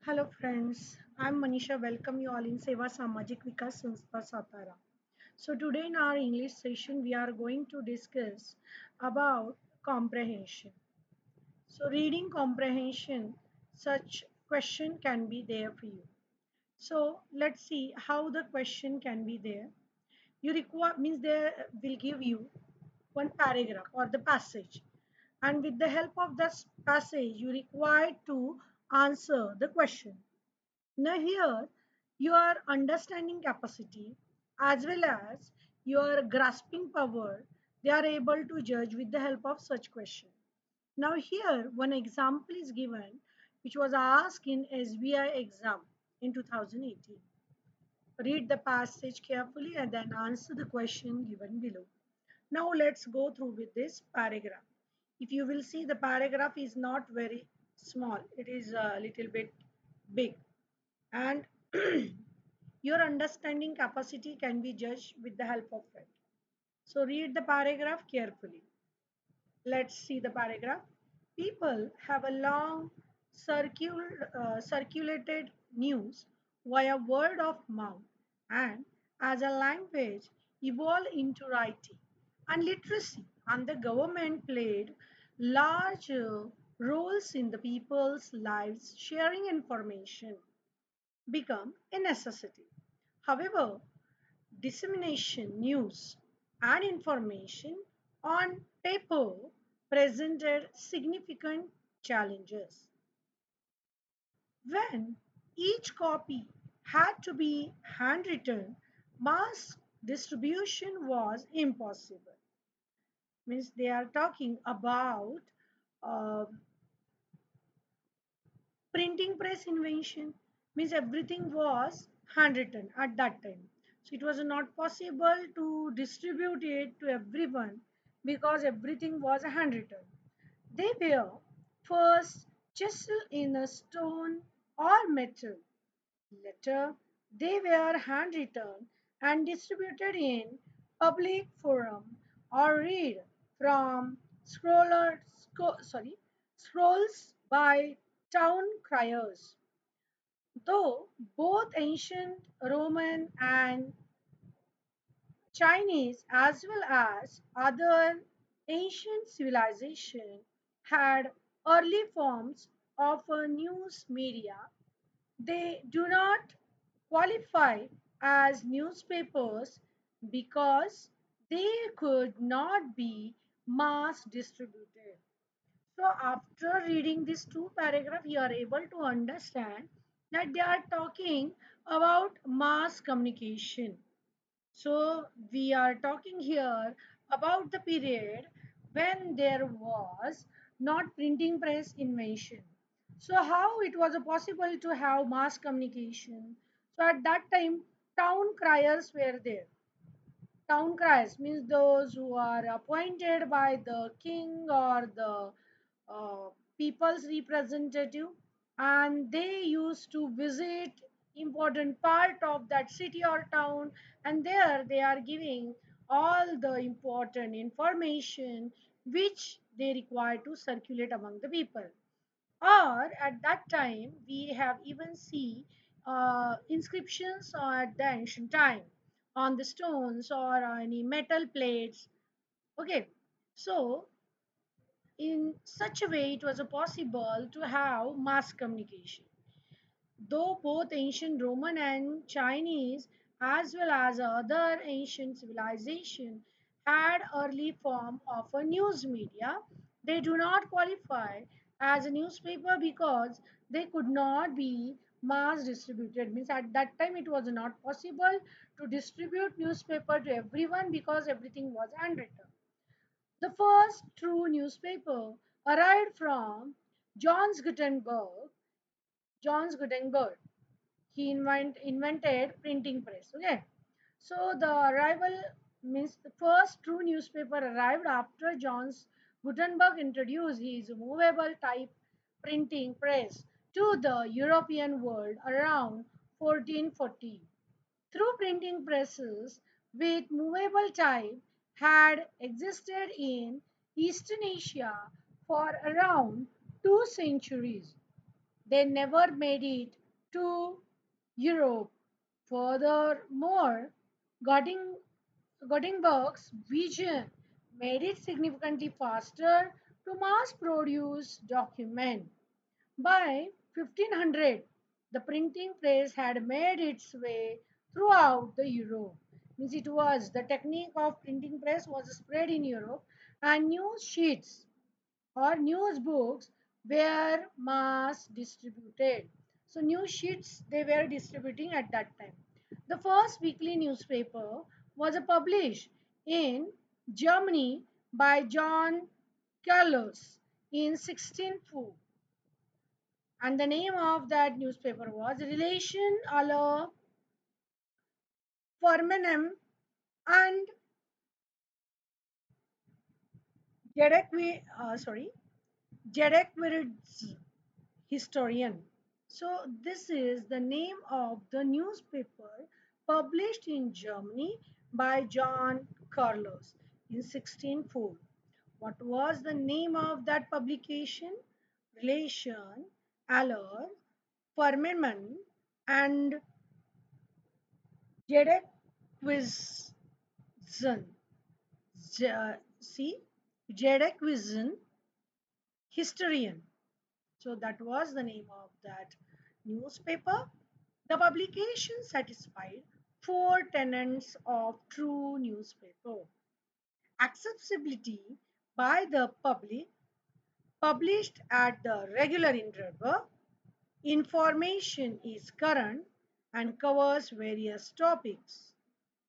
Hello friends, I'm Manisha. Welcome you all in Seva Samajik Vikas Sanstha Satara. So today in our English session we are going to discuss about comprehension. So reading comprehension, such question can be there for you. So let's see how the question can be there. You require means they will give you one paragraph or the passage, and with the help of this passage you require to answer the question. Now, here your understanding capacity as well as your grasping power they are able to judge with the help of such question. Now, here one example is given which was asked in SBI exam in 2018. Read the passage carefully and then answer the question given below. Now, let's go through with this paragraph. If you will see, the paragraph is not very small, it is a little bit big, and your understanding capacity can be judged with the help of it. So read the paragraph carefully. Let's see the paragraph. People have a long circulated news via word of mouth, and as a language evolved into writing and literacy, and the government played large roles in the people's lives, sharing information become a necessity. However, dissemination, news, and information on paper presented significant challenges. When each copy had to be handwritten, mass distribution was impossible. Means they are talking about uh, printing press invention. Means everything was handwritten at that time, so it was not possible to distribute it to everyone because everything was handwritten. They were first chiseled in a stone or metal. Later they were handwritten and distributed in public forum or read from scrolls by town criers. Though both ancient Roman and Chinese as well as other ancient civilization had early forms of a news media, they do not qualify as newspapers because they could not be mass distributed. So after reading these two paragraphs, you are able to understand that they are talking about mass communication. So we are talking here about the period when there was not printing press invention. So how it was possible to have mass communication? So at that time, town criers were there. Town criers means those who are appointed by the king or the uh, people's representative, and they used to visit important part of that city or town, and there they are giving all the important information which they require to circulate among the people. Or at that time we have even see inscriptions at the ancient time on the stones or any metal plates. Okay, so in such a way it was possible to have mass communication. Though both ancient Roman and Chinese as well as other ancient civilization had early form of a news media, they do not qualify as a newspaper because they could not be mass distributed. Means at that time it was not possible to distribute newspaper to everyone because everything was handwritten. The first true newspaper arrived from John's Gutenberg. John's Gutenberg. He invented printing press. Okay, so the arrival means the first true newspaper arrived after John's Gutenberg introduced his movable type printing press to the European world around 1440. Through printing presses with movable type had existed in Eastern Asia for around 2 centuries. They never made it to Europe. Furthermore, Göttingen Gutenberg's vision made it significantly faster to mass produce documents. By 1500, the printing press had made its way throughout the Europe. Means it was the technique of printing press was spread in Europe, and news sheets or news books were mass distributed. So news sheets they were distributing at that time. The first weekly newspaper was published in Germany by John Carlos in 1604, and the name of that newspaper was Relation aller Firmenem and Jedekwirid's historian. So this is the name of the newspaper published in Germany by John Carlos in 1604. What was the name of that publication? Relation, Aller, Firmament, and Jedekwizen. See, Jedekwizen, historian. So that was the name of that newspaper. The publication satisfied four tenets of true newspaper: accessibility by the public, published at the regular interval, information is current and covers various topics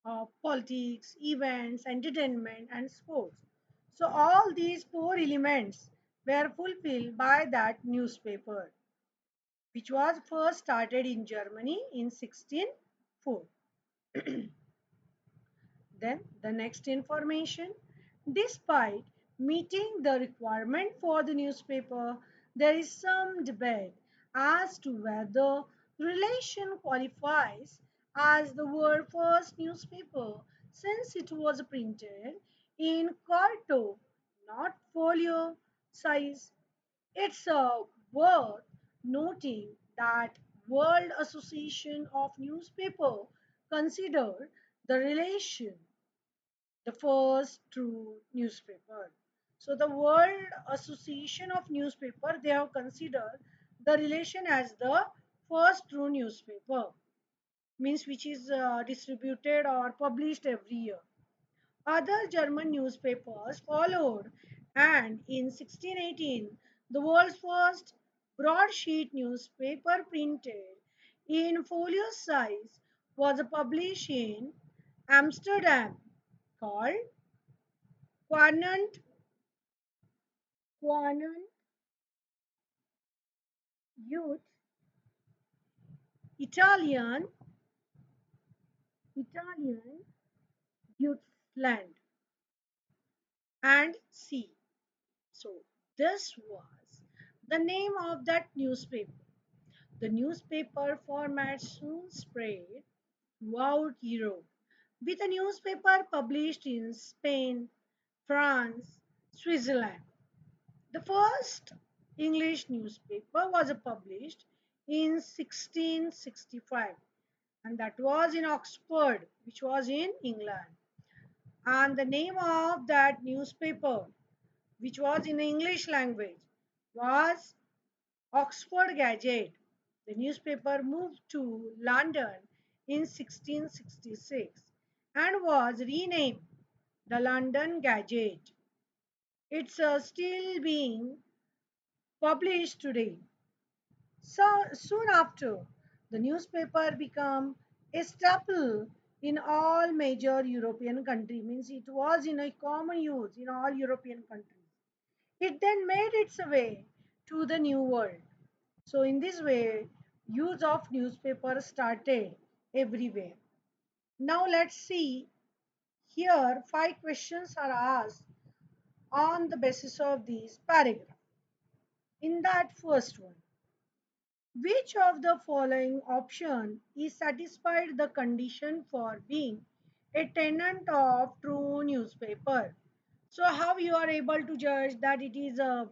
of politics, events, entertainment, and sports. So all these four elements were fulfilled by that newspaper, which was first started in Germany in 1604. Then the next information. Despite meeting the requirement for the newspaper, there is some debate as to whether relation qualifies as the world's first newspaper, since it was printed in quarto, not folio size. It's worth noting that World Association of Newspaper considered the relation the first true newspaper. So the World Association of Newspaper they have considered the relation as the first true newspaper, means which is distributed or published every year. Other German newspapers followed, and in 1618, the world's first broadsheet newspaper printed in folio size was published in Amsterdam, called Quanant Quanant Youth Italian Italian Youthland and C. So this was the name of that newspaper. The newspaper format soon spread throughout Europe, with a newspaper published in Spain, France, Switzerland. The first English newspaper was published in 1665, and that was in Oxford, which was in England. And the name of that newspaper, which was in English language, was Oxford Gazette. The newspaper moved to London in 1666 and was renamed the London Gazette. It's still being published today. So soon after, the newspaper became a staple in all major European countries. Means it was in a common use in all European countries. It then made its way to the New World. So in this way, use of newspaper started everywhere. Now let's see here 5 questions are asked on the basis of these paragraph. In that first one, which of the following option is satisfied the condition for being a tenant of true newspaper? So how you are able to judge that it is a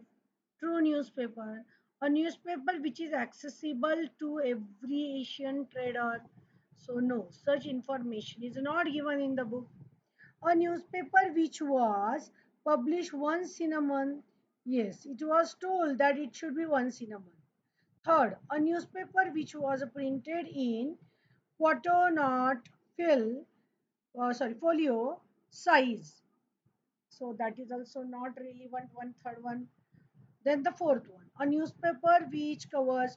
true newspaper A newspaper which is accessible to every Asian trader. So no, such information is not given in the book. A newspaper which was published once in a month. Yes, it was told that it should be once in a month. Third, a newspaper which was printed in quarto not fill, folio size. So that is also not relevant. One third one. Then the fourth one, a newspaper which covers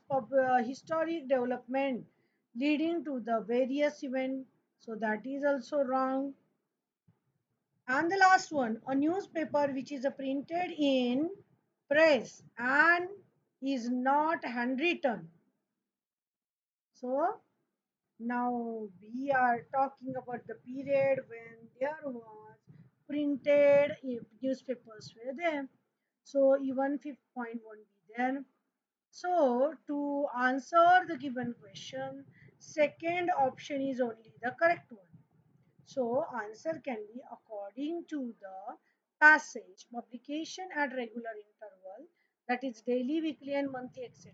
historic development leading to the various event. So that is also wrong. And the last one, a newspaper which is printed in press and is not handwritten. So now we are talking about the period when there was printed newspapers were there. So even fifth point won't be there. So to answer the given question, second option is only the correct one. So answer can be according to the passage, publication at regular interval, that is daily, weekly and monthly, etc.,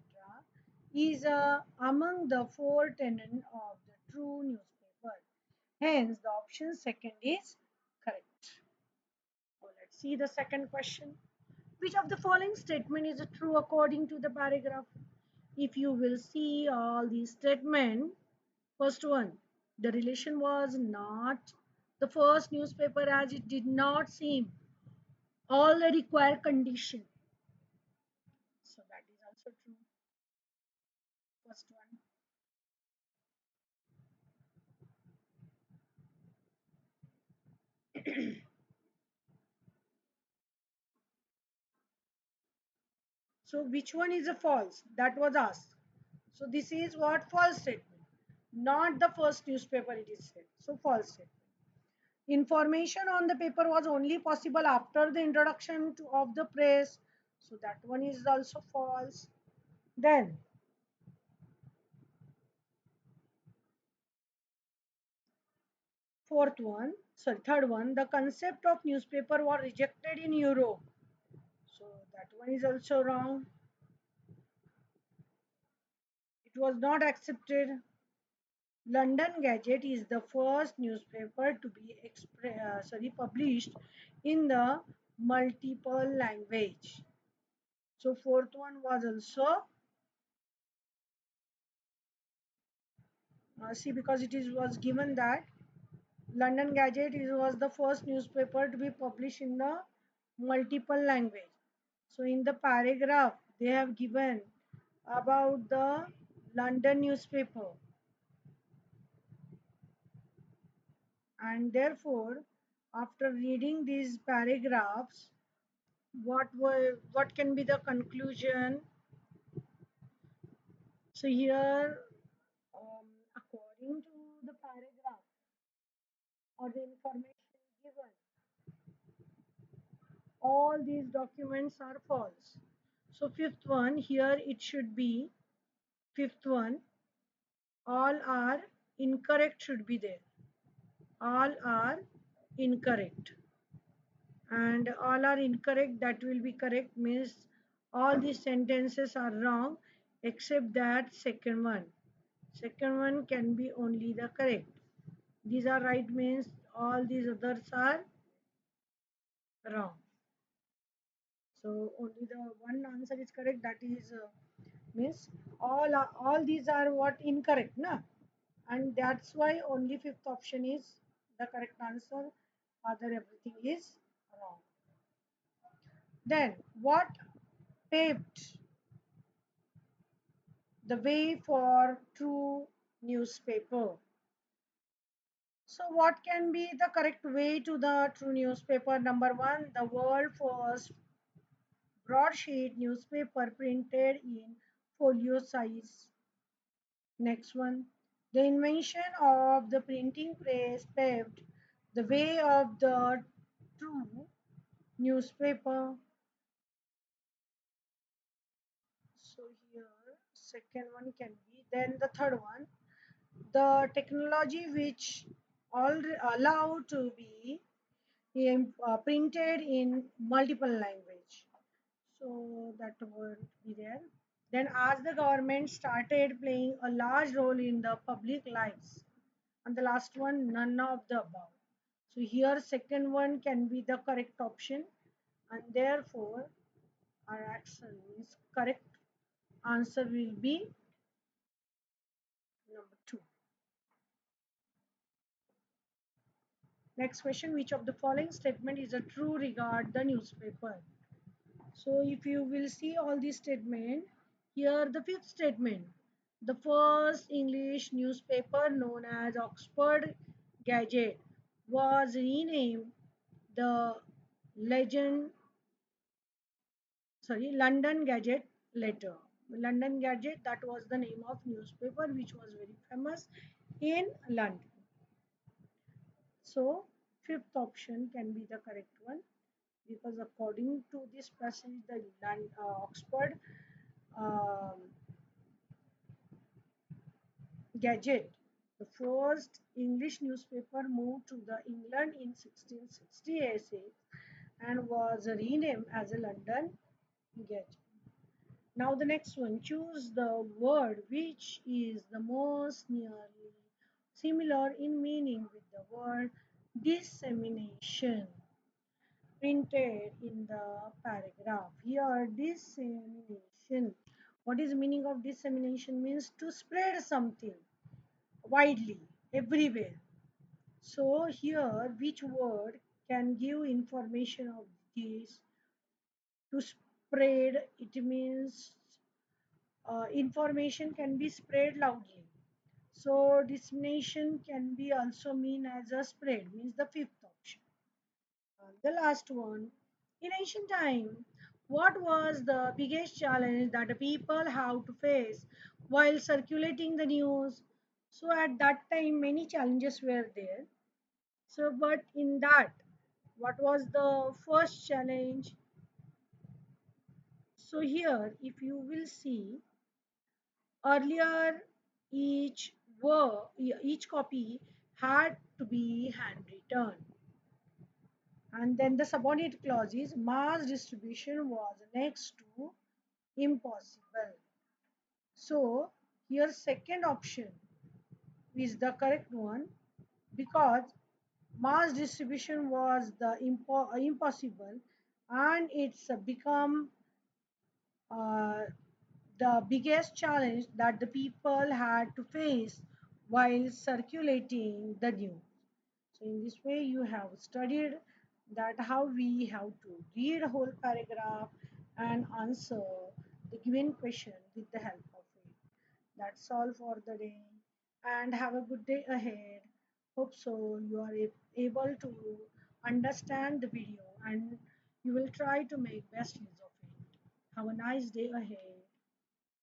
is among the four tenets of the true newspaper. Hence, the option second is correct. So let's see the second question. Which of the following statement is true according to the paragraph? If you will see all these statements, first one, the relation was not the first newspaper as it did not seem all the required condition. So that is also true. First one. So which one is a false? That was asked. So this is what false statement. Not the first newspaper it is said. So false statement. Information on the paper was only possible after the introduction of the press. So that one is also false. Then third one, the concept of newspaper was rejected in Europe. So that one is also wrong. It was not accepted. London Gazette is the first newspaper to be published in the multiple language. So fourth one was also see, because it is was given that London Gazette was the first newspaper to be published in the multiple language. So in the paragraph they have given about the London newspaper, and therefore after reading these paragraphs, what can be the conclusion? So here, according to the paragraph or the information given, all these documents are false. So fifth one, here it should be fifth one, all are incorrect should be there. All are incorrect. And all are incorrect, that will be correct means all these sentences are wrong except that second one. Second one can be only the correct. These are right means all these others are wrong. So only the one answer is correct, that is means all these are what incorrect na, and that's why only fifth option is the correct answer, other everything is wrong. Then what paved the way for true newspaper? So what can be the correct way to the true newspaper? Number one, the world first broadsheet newspaper printed in folio size. Next one, the invention of the printing press paved the way of the true newspaper. So here, second one can be. Then the third one, the technology which all allow to be printed in multiple language. So that won't be there. Then, as the government started playing a large role in the public lives, and the last one, none of the above. So here, second one can be the correct option, and therefore, our action is correct. Answer will be number two. Next question: which of the following statement is a true regard the newspaper? So if you will see all these statement, here the fifth statement. The first English newspaper known as Oxford Gazette was renamed the legend London Gazette later. London Gazette, that was the name of newspaper which was very famous in London. So fifth option can be the correct one, because according to this passage, the Oxford um, Gazette, the first English newspaper, moved to the England in 1668 and was renamed as a London Gazette. Now the next one, choose the word which is the most nearly similar in meaning with the word dissemination printed in the paragraph. Here, dissemination. What is the meaning of dissemination? Means to spread something widely, everywhere. So here, which word can give information of this? To spread, it means information can be spread loudly. So dissemination can be also mean as a spread, means the fifth option. The last one. In ancient time, what was the biggest challenge that the people have to face while circulating the news? So at that time, many challenges were there. So, but in that, what was the first challenge? So here, if you will see, earlier each copy had to be handwritten, and then the subordinate clause is mass distribution was next to impossible. So here second option is the correct one, because mass distribution was the impossible, and it's become uh, the biggest challenge that the people had to face while circulating the news. So in this way you have studied that how we have to read a whole paragraph and answer the given question with the help of it. That's all for the day, and have a good day ahead. Hope so you are able to understand the video and you will try to make best use of it. Have a nice day ahead.